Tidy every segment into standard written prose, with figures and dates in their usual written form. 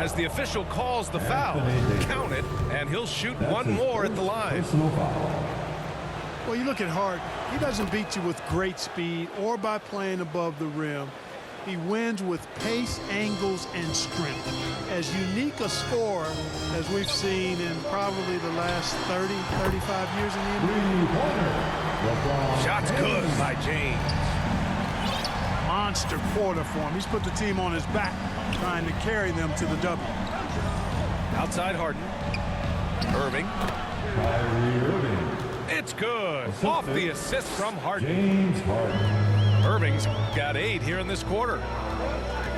As the official calls the foul, count it, and he'll shoot one more at the line. Well, you look at Hart, he doesn't beat you with great speed or by playing above the rim. He wins with pace, angles, and strength. As unique a scorer as we've seen in probably the last 30, 35 years in the NBA. Shot's good by James. Monster quarter for him. He's put the team on his back, trying to carry them to the W. Outside Harden. Irving. It's good. Off the assist from Harden. James Harden. Irving's got 8 here in this quarter.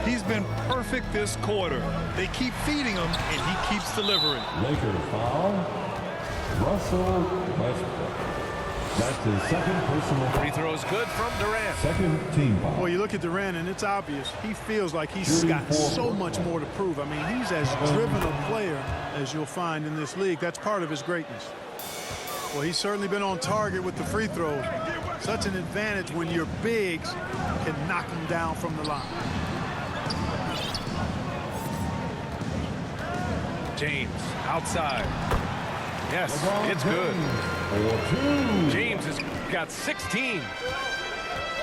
He's been perfect this quarter. They keep feeding him, and he keeps delivering. Lakers foul. Russell Westbrook. That's his second personal foul. Free throw is good from Durant. Second team foul. Well, you look at Durant, and it's obvious. He feels like he's got so much more to prove. I mean, he's as driven a player as you'll find in this league. That's part of his greatness. Well, he's certainly been on target with the free throws. Such an advantage when your bigs can knock them down from the line. James outside. Yes, it's good. James has got 16.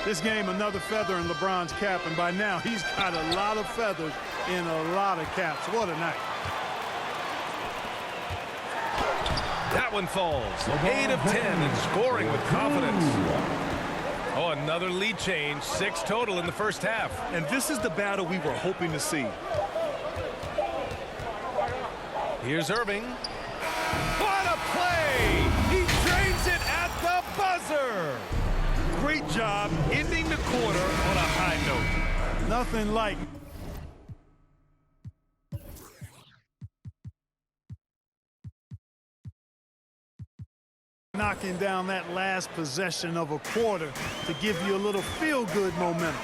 This game, another feather in LeBron's cap, and by now he's got a lot of feathers in a lot of caps. What a night. That one falls. 8 of 10 and scoring with confidence. Oh, another lead change. 6 total in the first half. And this is the battle we were hoping to see. Here's Irving. What a play! He drains it at the buzzer. Great job ending the quarter on a high note. Nothing like knocking down that last possession of a quarter to give you a little feel-good momentum.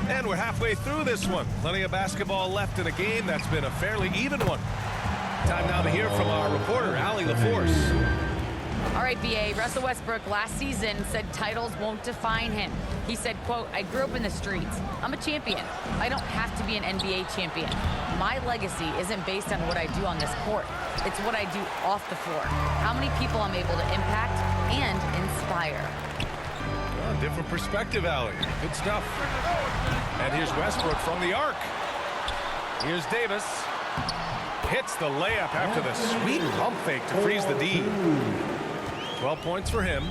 And we're halfway through this one. Plenty of basketball left in a game that's been a fairly even one. Time now to hear from our reporter, Allie LaForce. All right, BA, Russell Westbrook last season said titles won't define him. He said, quote, "I grew up in the streets. I'm a champion. I don't have to be an NBA champion. My legacy isn't based on what I do on this court. It's what I do off the floor. How many people I'm able to impact and inspire." Well, different perspective, Allie. Good stuff. And here's Westbrook from the arc. Here's Davis. Hits the layup after the sweet pump fake to freeze the D. 12 points for him.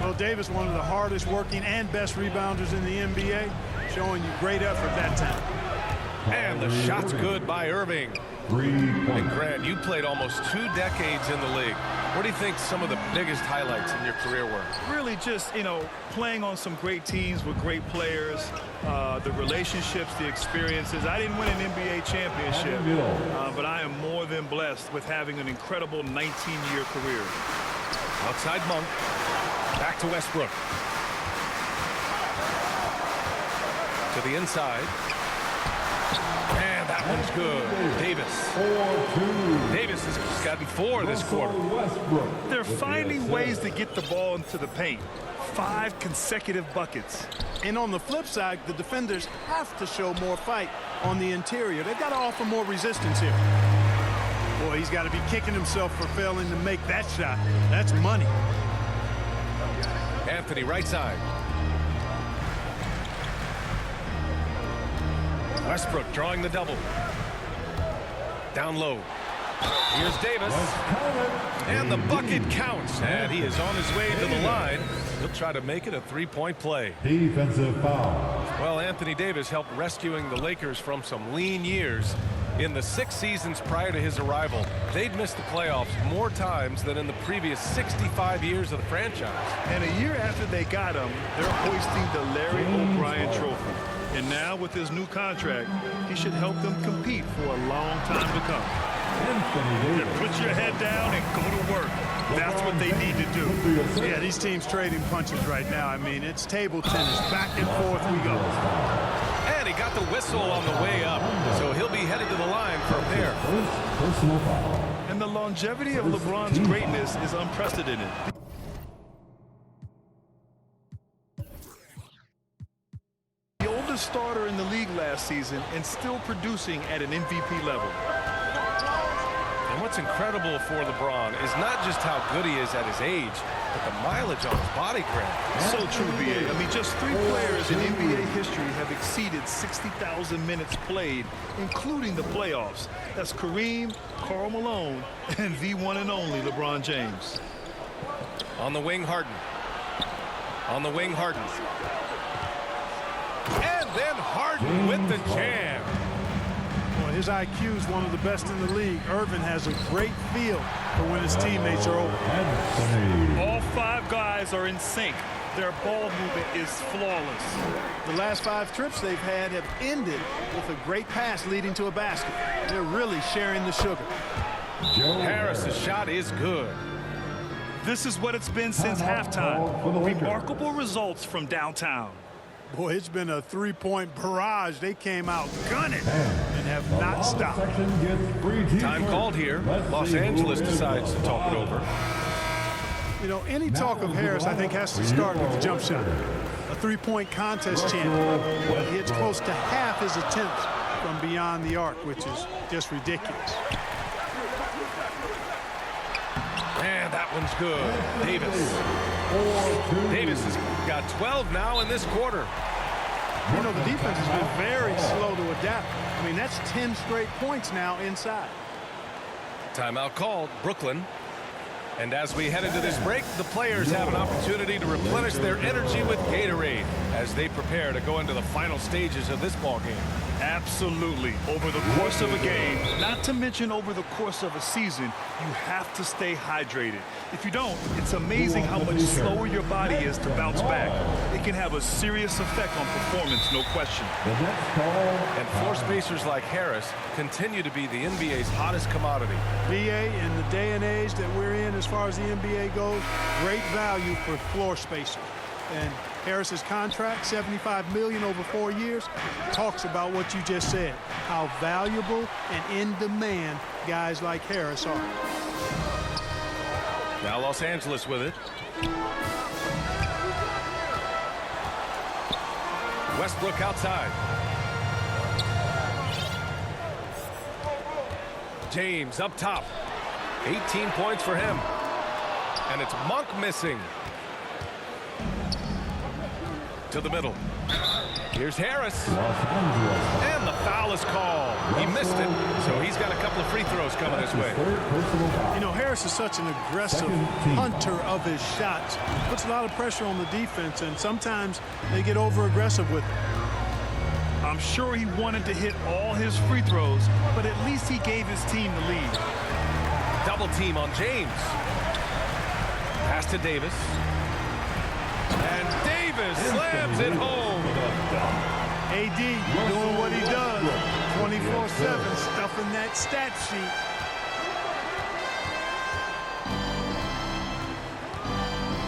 Well, Davis, one of the hardest working and best rebounders in the NBA, showing you great effort that time. And the shot's good by Irving. And Grant, you played almost 2 decades in the league. What do you think some of the biggest highlights in your career were? Really just, playing on some great teams with great players, the relationships, the experiences. I didn't win an NBA championship, but I am more than blessed with having an incredible 19-year career. Outside Monk. Back to Westbrook. To the inside. And that one's good. Davis. Davis has gotten 4 this quarter. They're finding ways to get the ball into the paint. 5 consecutive buckets. And on the flip side, the defenders have to show more fight on the interior. They've got to offer more resistance here. Boy, he's got to be kicking himself for failing to make that shot. That's money. Anthony, right side. Westbrook drawing the double. Down low. Here's Davis. And the bucket counts. And he is on his way to the line. He'll try to make it a 3-point play. Defensive foul. Well, Anthony Davis helped rescuing the Lakers from some lean years. In the 6 seasons prior to his arrival, they'd missed the playoffs more times than in the previous 65 years of the franchise. And a year after they got him, they're hoisting the Larry O'Brien Trophy. And now with his new contract, he should help them compete for a long time to come. Put your head down and go to work. That's what they need to do. Yeah, these teams trading punches right now. I mean, it's table tennis. Back and forth we go. And he got the whistle on the way up, so he'll be headed to the line for a pair. And the longevity of LeBron's greatness is unprecedented. The older the starter in the league last season and still producing at an MVP level. And what's incredible for LeBron is not just how good he is at his age, but the mileage on his body graph. So true, BA. I mean, just 3 players in NBA history have exceeded 60,000 minutes played, including the playoffs. That's Kareem, Karl Malone, and the one and only LeBron James. On the wing, Harden. On the wing, Harden. And then Harden with the jam. Well, his IQ is one of the best in the league. Irvin has a great feel for when his teammates are open. Anthony. All 5 guys are in sync. Their ball movement is flawless. The last 5 trips they've had have ended with a great pass leading to a basket. They're really sharing the sugar. Harris's shot is good. This is what it's been since halftime. Remarkable results from downtown. Boy, it's been a 3-point barrage. They came out gunning and have not stopped. Time called here. Los Angeles decides to talk it over. You know, any talk of Harris, I think, has to start with the jump shot. A 3-point contest champion. He hits close to half his attempts from beyond the arc, which is just ridiculous. And that one's good. Davis. Davis has got 12 now in this quarter. You know, the defense has been very slow to adapt. I mean, that's 10 straight points now inside. Timeout called. Brooklyn. And as we head into this break, the players have an opportunity to replenish their energy with Gatorade as they prepare to go into the final stages of this ball game. Absolutely. Over the course of a game, not to mention over the course of a season, you have to stay hydrated. If you don't, it's amazing how much slower your body is to bounce back. It can have a serious effect on performance, no question. And floor spacers like Harris continue to be the NBA's hottest commodity. VA, in the day and age that we're in as far as the NBA goes, great value for floor spacers. And Harris's contract, $75 million over 4 years, talks about what you just said, how valuable and in demand guys like Harris are. Now Los Angeles with it. Westbrook outside. James up top. 18 points for him. And it's Monk missing. To the middle. Here's Harris. And the foul is called. He missed it, so he's got a couple of free throws coming his way. You know, Harris is such an aggressive hunter of his shots. Puts a lot of pressure on the defense, and sometimes they get over-aggressive with him. I'm sure he wanted to hit all his free throws, but at least he gave his team the lead. Double team on James. Pass to Davis. And Davis slams it home. AD doing what he does. 24/7, stuffing that stat sheet.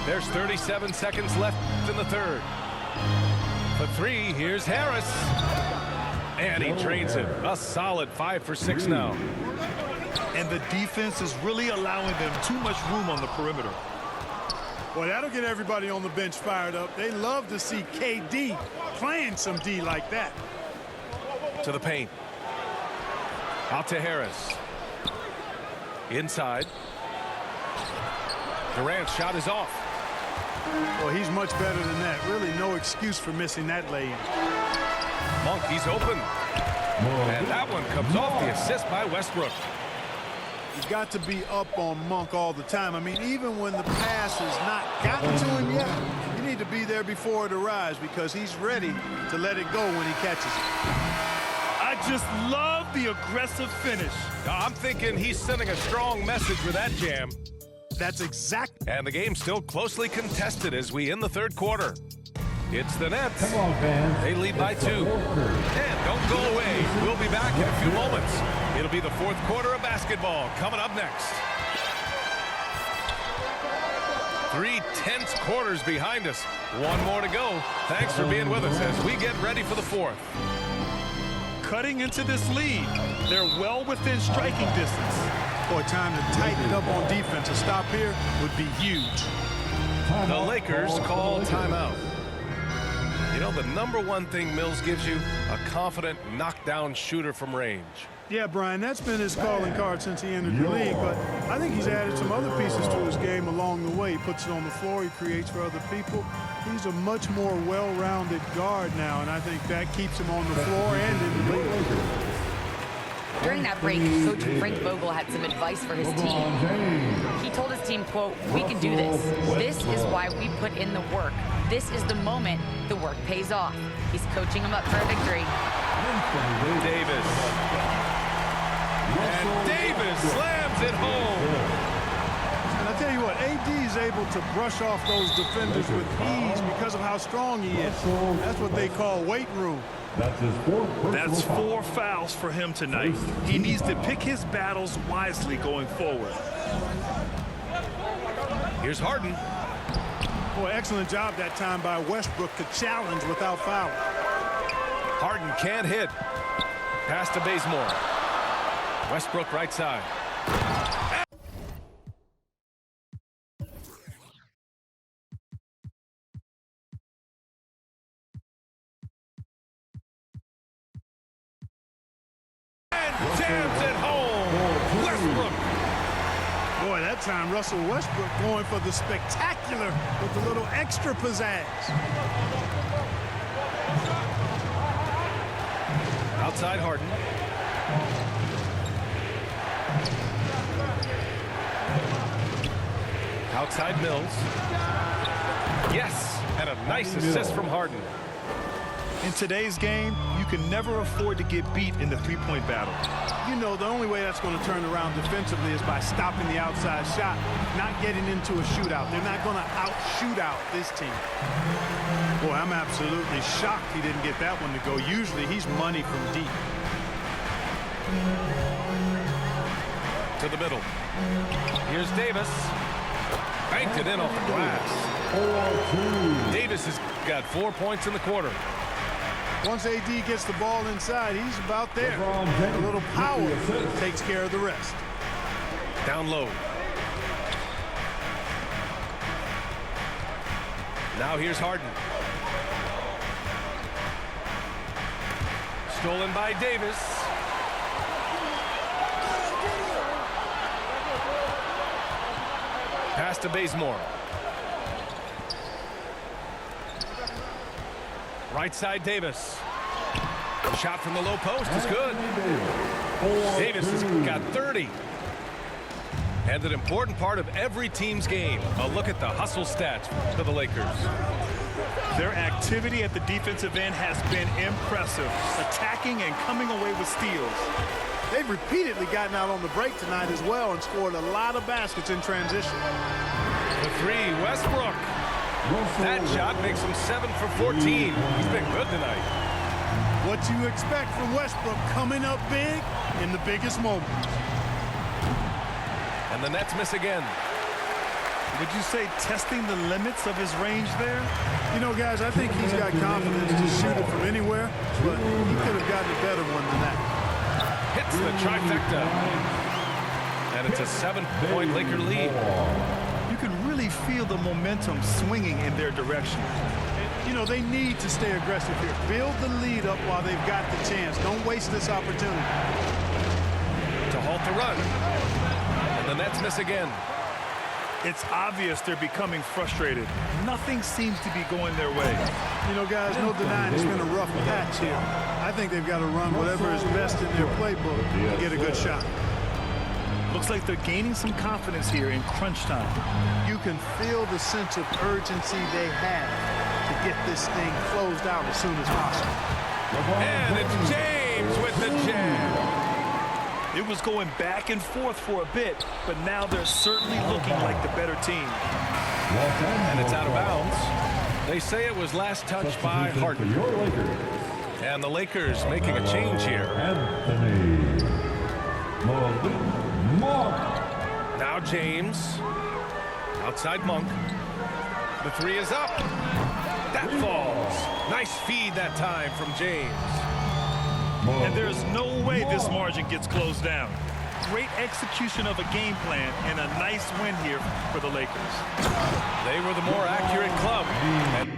There's 37 seconds left in the third. For 3, here's Harris. And he drains it. A solid 5 for 6 now. And the defense is really allowing them too much room on the perimeter. Boy, that'll get everybody on the bench fired up. They love to see KD playing some D like that. To the paint. Out to Harris. Inside. Durant's shot is off. Well, he's much better than that. Really no excuse for missing that lay-in. Monk, he's open. And that one comes off the assist by Westbrook. You've got to be up on Monk all the time. I mean, even when the pass has not gotten to him yet, you need to be there before it arrives because he's ready to let it go when he catches it. I just love the aggressive finish. I'm thinking he's sending a strong message with that jam. That's exact. And the game's still closely contested as we end the third quarter. It's the Nets. Come on, fans. They lead by 2. And don't go away. We'll be back in a few moments. It'll be the fourth quarter of basketball coming up next. 3 tense quarters behind us. 1 more to go. Thanks for being with us as we get ready for the fourth. Cutting into this lead. They're well within striking distance. Boy, time to tighten up on defense. A stop here would be huge. The Lakers call timeout. You know, the #1 thing Mills gives you, a confident knockdown shooter from range. Yeah, Brian, that's been his calling card since he entered the league, but I think he's added some other pieces to his game along the way. He puts it on the floor, he creates for other people. He's a much more well-rounded guard now, and I think that keeps him on the floor and in the league. During that break, Coach Frank Vogel had some advice for his team. He told his team, quote, "We can do this. This is why we put in the work. This is the moment the work pays off." He's coaching them up for a victory. Davis. And Davis slams it home. And I tell you what, AD is able to brush off those defenders with ease because of how strong he is. That's what they call weight room. That's his fourth personal That's foul. 4 fouls for him tonight. He needs to pick his battles wisely going forward. Here's Harden. Boy, excellent job that time by Westbrook to challenge without foul. Harden can't hit. Pass to Bazemore. Westbrook right side. And jams it home. Westbrook. Boy, that time Russell Westbrook going for the spectacular with a little extra pizzazz. Outside Harden. Outside Mills. Yes, and a nice assist from Harden. In today's game, you can never afford to get beat in the three-point battle. You know, the only way that's going to turn around defensively is by stopping the outside shot, not getting into a shootout. They're not going to out-shoot out this team. Boy, I'm absolutely shocked he didn't get that one to go. Usually he's money from deep. To the middle. Here's Davis. Banked it in off the glass. Davis has got 4 points in the quarter. Once AD gets the ball inside, he's about there. A little power takes care of the rest. Down low. Now here's Harden. Stolen by Davis. Pass to Bazemore. Right side Davis. Shot from the low post is good. Davis has got 30. And an important part of every team's game. A look at the hustle stats for the Lakers. Their activity at the defensive end has been impressive, attacking and coming away with steals. They've repeatedly gotten out on the break tonight as well and scored a lot of baskets in transition. The three, Westbrook. That shot makes him 7 for 14. He's been good tonight. What you expect from Westbrook coming up big in the biggest moments. And the Nets miss again. Would you say testing the limits of his range there? You know, guys, I think he's got confidence to shoot it from anywhere, but he could have gotten a better one than that. Hits the trifecta. And it's a 7-point Laker lead. You can really feel the momentum swinging in their direction. You know, they need to stay aggressive here. Build the lead up while they've got the chance. Don't waste this opportunity. To halt the run. And the Nets miss again. It's obvious they're becoming frustrated. Nothing seems to be going their way. You know, guys, no denying it's been a rough patch here. I think they've got to run whatever is best in their playbook to get a good shot. Looks like they're gaining some confidence here in crunch time. You can feel the sense of urgency they have to get this thing closed out as soon as possible. And it's James with the jam. It was going back and forth for a bit, but now they're certainly looking like the better team. And it's out of bounds. They say it was last touched by Harden. And the Lakers making a change here. Anthony Monk. Now James. Outside Monk. The three is up. That falls. Nice feed that time from James. And there's no way this margin gets closed down. Great execution of a game plan and a nice win here for the Lakers. They were the more accurate club. And